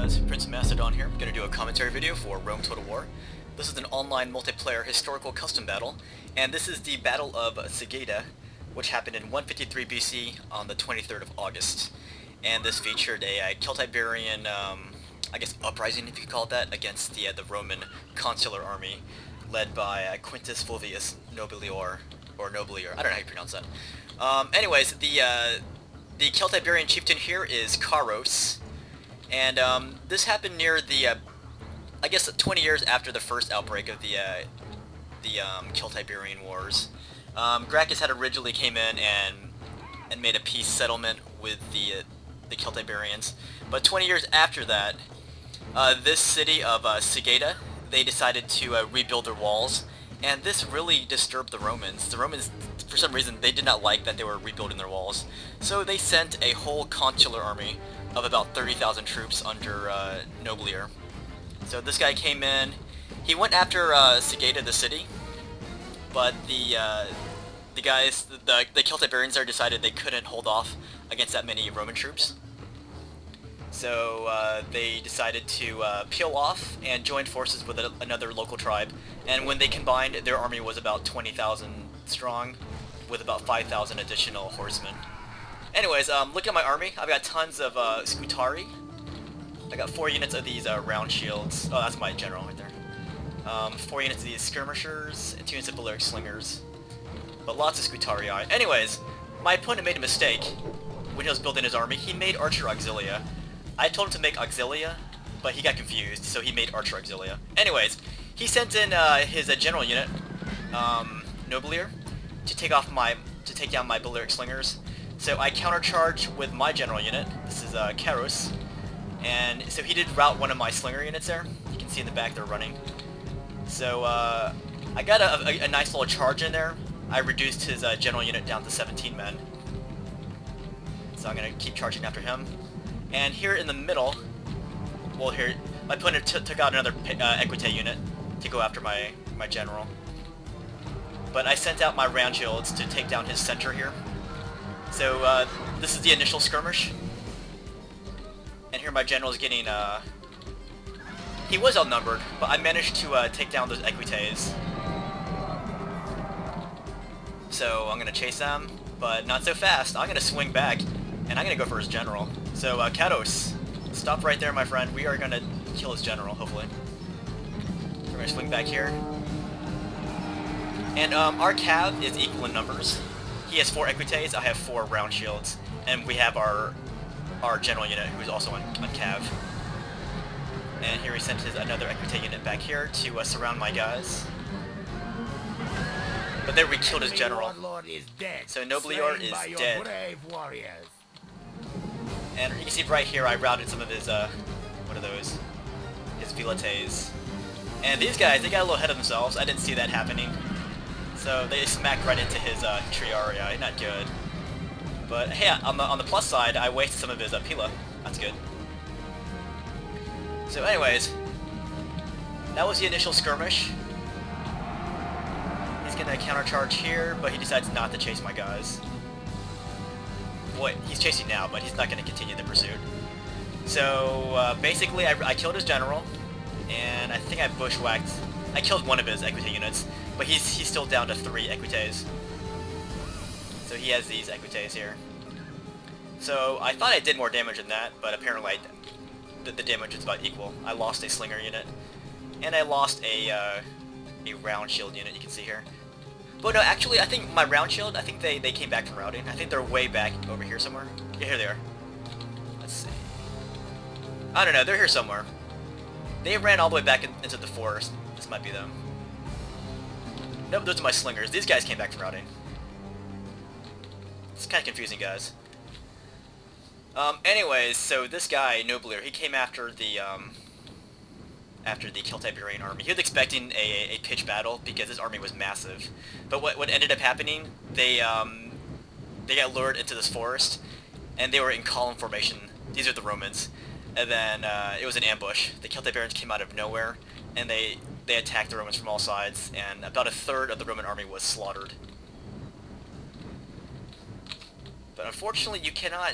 guys, PrinceofMacedon here. I'm going to do a commentary video for Rome Total War. This is an online multiplayer historical custom battle, and this is the Battle of Segeda, which happened in 153 BC on the 23rd of August. And this featured a Celtiberian, I guess uprising, if you could call it that, against the Roman consular army, led by Quintus Fulvius Nobilior, or Nobilior, I don't know how you pronounce that. Anyways, the Celtiberian chieftain here is Carus, and this happened near the, I guess 20 years after the first outbreak of the Celtiberian Wars. Gracchus had originally came in and made a peace settlement with the Celtiberians, but 20 years after that, this city of Segeda, they decided to rebuild their walls, and this really disturbed the Romans. The Romans, for some reason, they did not like that they were rebuilding their walls, so they sent a whole consular army of about 30,000 troops under Nobilior. So this guy came in, he went after Segeda, the city, but the guys, the Celtiberians there decided they couldn't hold off against that many Roman troops. So they decided to peel off and join forces with another local tribe, and when they combined, their army was about 20,000 strong, with about 5,000 additional horsemen. Anyways, look at my army. I've got tons of scutari. I got 4 units of these round shields. Oh, that's my general right there. 4 units of these skirmishers, and 2 units of balearic slingers. But lots of scutari. Anyways, my opponent made a mistake when he was building his army. He made archer auxilia. I told him to make auxilia, but he got confused, so he made archer auxilia. Anyways, he sent in his general unit, Nobilior, to take down my balearic slingers. So I countercharge with my general unit. This is Carus, and so he did rout one of my slinger units there. You can see in the back they're running. So I got a nice little charge in there. I reduced his general unit down to 17 men. So I'm gonna keep charging after him. And here in the middle, well, here my opponent took out another equite unit to go after my general. But I sent out my round shields to take down his center here. So this is the initial skirmish, and here my general is getting, he was outnumbered, but I managed to take down those equites. So I'm going to chase them, but not so fast. I'm going to swing back, and I'm going to go for his general. So Carus, stop right there, my friend. We are going to kill his general, hopefully. We're going to swing back here. And our cav is equal in numbers. He has 4 equites, I have 4 round shields, and we have our general unit, who is also on cav. And here he sent another equite unit back here to surround my guys. But there we killed his general. So Nobilior is dead. And you can see right here I routed some of his, what are those? His velites. And these guys, they got a little ahead of themselves. I didn't see that happening. So they smacked right into his triarii, not good. But hey, on the plus side, I wasted some of his pila. That's good. So anyways, that was the initial skirmish. He's gonna countercharge here, but he decides not to chase my guys. Boy, he's chasing now, but he's not gonna continue the pursuit. So basically, I killed his general, and I think I bushwhacked. I killed one of his equite units, but he's still down to 3 equites. So he has these equites here. So I thought I did more damage than that, but apparently the damage is about equal. I lost a slinger unit, and I lost a round shield unit, you can see here. But no, actually, I think my round shield, I think they came back from routing. I think they're way back over here somewhere. Yeah, here they are. Let's see. I don't know, they're here somewhere. They ran all the way back into the forest. This might be them. Nope, those are my slingers. These guys came back from routing. It's kind of confusing, guys. Anyways, so this guy, Nobilior, he came after the Celtiberian army. He was expecting a pitched battle because his army was massive. But what ended up happening, they got lured into this forest, and they were in column formation. These are the Romans. And then it was an ambush. The Celtiberians came out of nowhere, and they attacked the Romans from all sides, and about 1/3 of the Roman army was slaughtered. But unfortunately, you cannot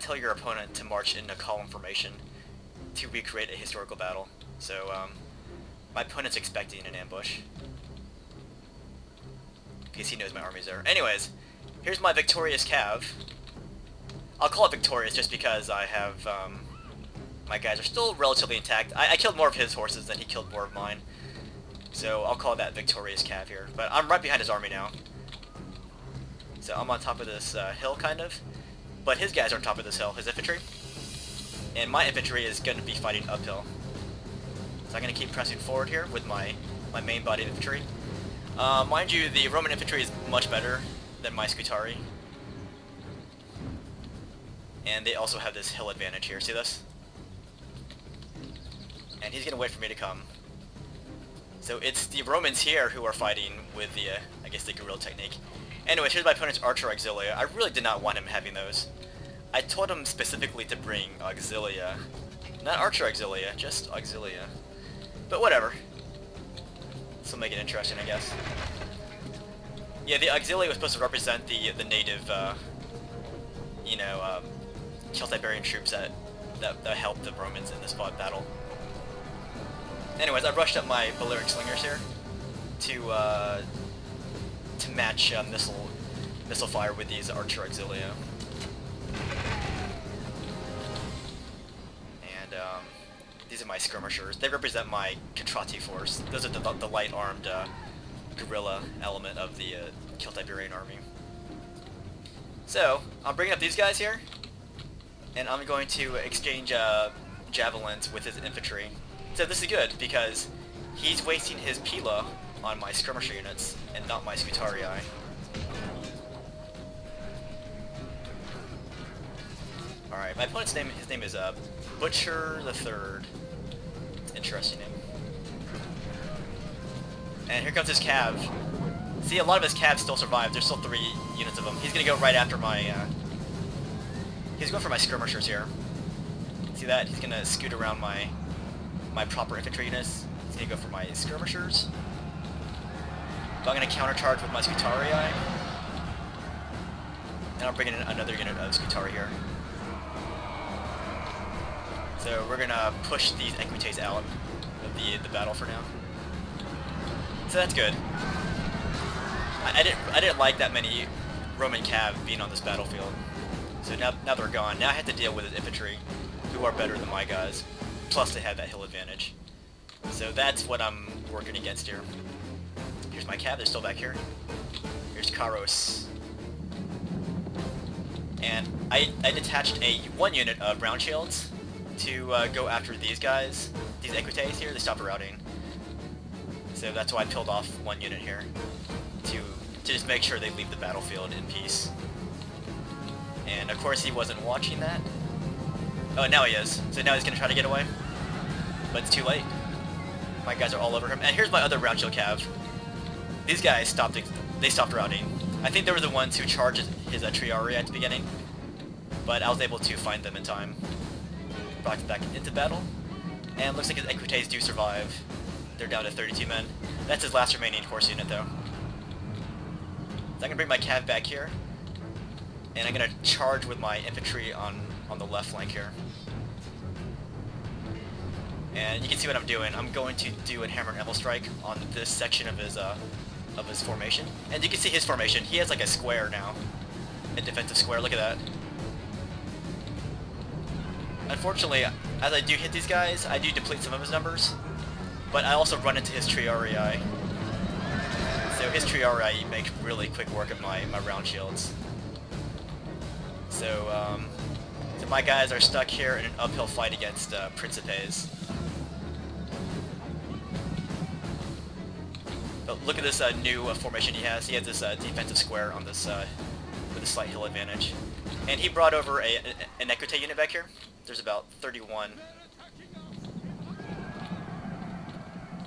tell your opponent to march in a column formation. to recreate a historical battle. So my opponent's expecting an ambush because he knows my army's there. Anyways, here's my victorious cav. I'll call it victorious just because I have my guys are still relatively intact. I killed more of his horses than he killed more of mine, so I'll call that victorious cav here. But I'm right behind his army now, so I'm on top of this hill kind of, but his guys are on top of this hill, his infantry, and my infantry is going to be fighting uphill. So I'm going to keep pressing forward here with my main body infantry. Mind you, the Roman infantry is much better than my Scutari, and they also have this hill advantage here. See this? And he's going to wait for me to come. So it's the Romans here who are fighting with the, I guess, the guerrilla technique. Anyways, here's my opponent's archer auxilia. I really did not want him having those. I told him specifically to bring auxilia. Not archer auxilia, just auxilia. But whatever. This will make it interesting, I guess. Yeah, the auxilia was supposed to represent the native, you know, Celtiberian troops that helped the Romans in this battle. Anyways, I rushed up my Balearic slingers here to match missile fire with these archer auxilia. And these are my skirmishers. They represent my Contrati force. Those are the light-armed guerrilla element of the Celtiberian army. So I'm bringing up these guys here, and I'm going to exchange javelins with his infantry. So this is good because he's wasting his Pila on my skirmisher units and not my Scutarii. Alright, my opponent's name, his name is ButcherIII. Interesting name. And here comes his cav. See, a lot of his cavs still survive. There's still 3 units of them. He's gonna go right after my, he's going for my skirmishers here. See that? He's gonna scoot around my proper infantry units. He's gonna go for my skirmishers. But I'm gonna countercharge with my Scutarii. And I'll bring in another unit of Scutari here. So we're gonna push these Equites out of the battle for now. So that's good. I didn't like that many Roman cav being on this battlefield. So now they're gone. Now I have to deal with his infantry, who are better than my guys. Plus they have that hill advantage. So that's what I'm working against here. Here's my cav, they're still back here. Here's Carus. And I detached one unit of round shields to go after these guys. These Equites here, they stopped routing. So that's why I peeled off one unit here. To just make sure they leave the battlefield in peace. And of course he wasn't watching that. Oh, now he is. So now he's going to try to get away. But it's too late. My guys are all over him. And here's my other round shield cav. These guys stopped routing. I think they were the ones who charged his Triarii at the beginning. But I was able to find them in time. Brought them back into battle. And looks like his Equites do survive. They're down to 32 men. That's his last remaining horse unit though. So I'm going to bring my cav back here. And I'm going to charge with my infantry on the left flank here. And you can see what I'm doing. I'm going to do a hammer and anvil strike on this section of his formation. And you can see his formation. He has like a square now. A defensive square. Look at that. Unfortunately, as I do hit these guys, I do deplete some of his numbers. But I also run into his Triarii. So his Triarii make really quick work of my round shields. So, so my guys are stuck here in an uphill fight against PrinceofMacedon. But look at this new formation he has. He has this defensive square on this with a slight hill advantage, and he brought over an Equite unit back here. There's about 31.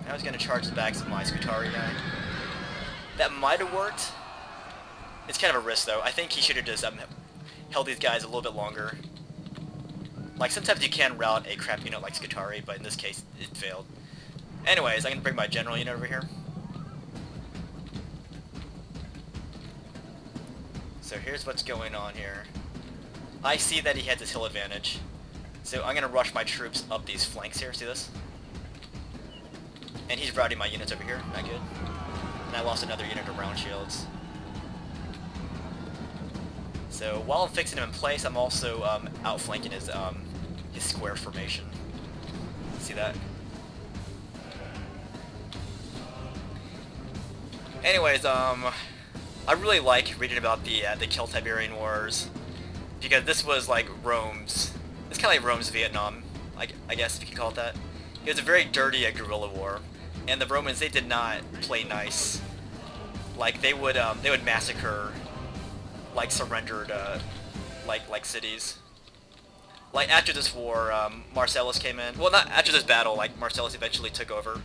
I was going to charge the backs of my Scutarii. That might have worked. It's kind of a risk though. I think he should have just held these guys a little bit longer. Like sometimes you can route a crap unit like Scutarii, but in this case it failed. Anyways, I'm going to bring my general unit over here. So here's what's going on here. I see that he has this hill advantage. So I'm gonna rush my troops up these flanks here, see this? And he's routing my units over here, not good. And I lost another unit of round shields. So while I'm fixing him in place, I'm also outflanking his square formation. See that? Anyways, I really like reading about the Celtiberian Wars, because this was like Rome's. It's kind of like Rome's Vietnam, I guess if you can call it that. It was a very dirty guerrilla war, and the Romans, they did not play nice. Like they would massacre like surrendered like cities. Like after this war, Marcellus came in. Well, not after this battle. Like Marcellus eventually took over,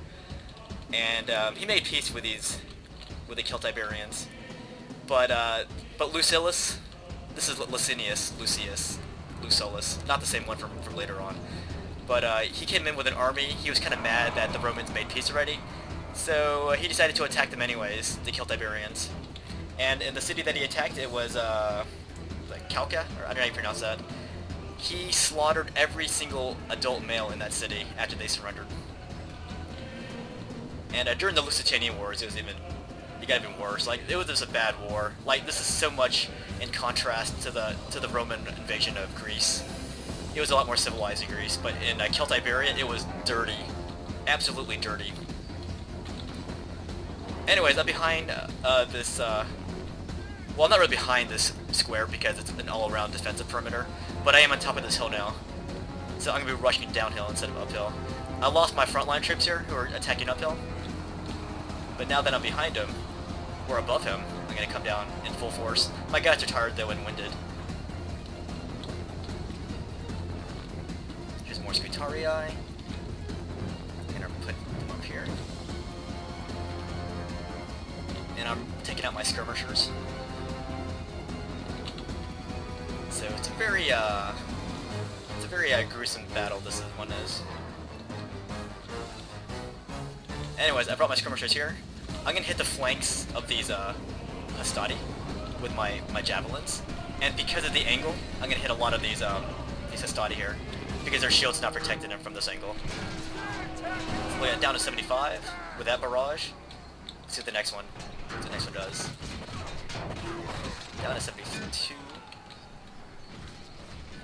and he made peace with the Celtiberians. But Lucilius, this is Licinius, Lucullus, not the same one from later on. But he came in with an army. He was kind of mad that the Romans made peace already, so he decided to attack them anyways, the Celtiberians. And in the city that he attacked, it was like Calca, or I don't know how you pronounce that. He slaughtered every single adult male in that city after they surrendered. And during the Lusitanian Wars, it got even worse. Like it was just a bad war. Like this is so much in contrast to the Roman invasion of Greece. It was a lot more civilized in Greece, but in Celtiberia, it was dirty, absolutely dirty. Anyways, I'm behind this. Well, I'm not really behind this square because it's an all-around defensive perimeter, but I am on top of this hill now, so I'm gonna be rushing downhill instead of uphill. I lost my frontline troops here who are attacking uphill, but now that I'm behind him, or above him, I'm gonna come down in full force. My guys are tired though and winded. Here's more Scutarii. I'm gonna put them up here. And I'm taking out my skirmishers. So it's a very gruesome battle this one is. Anyways, I brought my skirmishers here. I'm gonna hit the flanks of these Hastati with my javelins, and because of the angle, I'm gonna hit a lot of these Hastati here because their shield's not protecting them from this angle. So we'll get down to 75 with that barrage. Let's see what the next one does. Down to 72.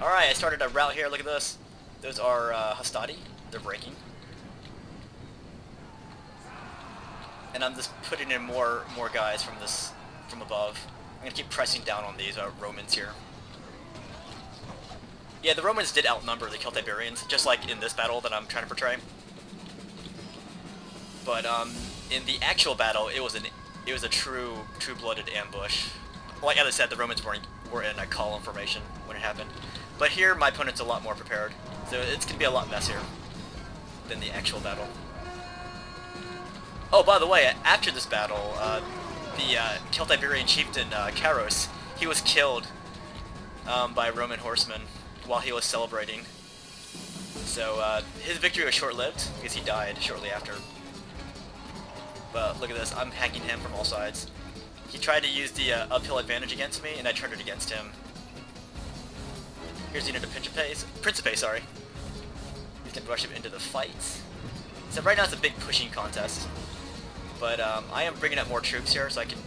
Alright, I started a route here. Look at this. Those are Hastati. They're breaking. And I'm just putting in more guys from above. I'm gonna keep pressing down on these Romans here. Yeah, the Romans did outnumber the Celtiberians, just like in this battle that I'm trying to portray. But in the actual battle, it was a true-blooded ambush. Like as I said, the Romans were in a column formation when it happened. But here, my opponent's a lot more prepared, so it's gonna be a lot messier than the actual battle. Oh, by the way, after this battle, the Celtiberian chieftain Carus, he was killed by Roman horsemen while he was celebrating. So his victory was short-lived because he died shortly after. But look at this, I'm hacking him from all sides. He tried to use the uphill advantage against me, and I turned it against him. Here's the unit of Principe, sorry. He's gonna rush him into the fight. So right now it's a big pushing contest. But I am bringing up more troops here so I can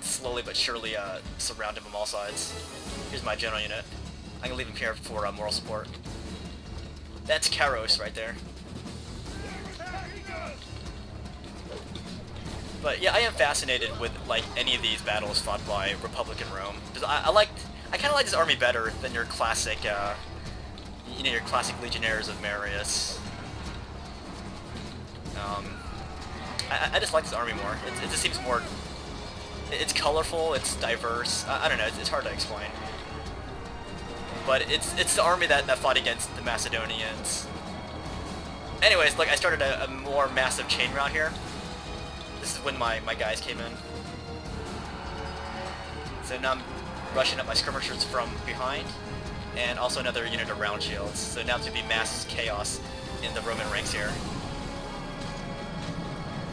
slowly but surely surround him on all sides. Here's my general unit. I'm gonna leave him here for moral support. That's Carus right there. But yeah, I am fascinated with like any of these battles fought by Republican Rome, because I kind of like this army better than your classic, your classic legionnaires of Marius. I just like this army more. It just seems more. It's colorful. It's diverse. I don't know. It's hard to explain. But it's the army that fought against the Macedonians. Anyways, like I started a more massive chain route here. This is when my guys came in. So now I'm rushing up my skirmishers from behind, and also another unit of round shields. So now it's going to be mass chaos in the Roman ranks here.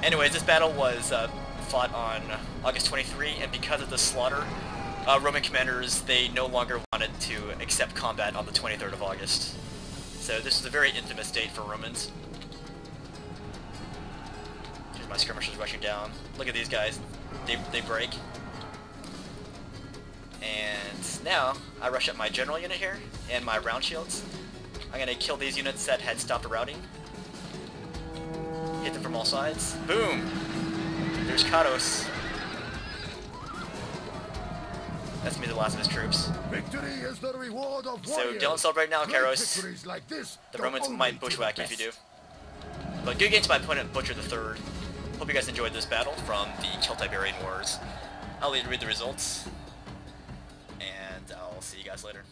Anyways, this battle was fought on August 23, and because of the slaughter, Roman commanders, they no longer wanted to accept combat on the 23rd of August. So this is a very infamous date for Romans. Here's my skirmishers rushing down. Look at these guys. They break. And now I rush up my general unit here and my round shields. I'm gonna kill these units that had stopped routing. Hit them from all sides. Boom! There's Carus. That's gonna be the last of his troops. Victory is the reward of So don't celebrate now, Carus. The Romans might bushwhack you if you do. But good game to my opponent, ButcherIII. Hope you guys enjoyed this battle from the Celtiberian Wars. I'll read the results, and I'll see you guys later.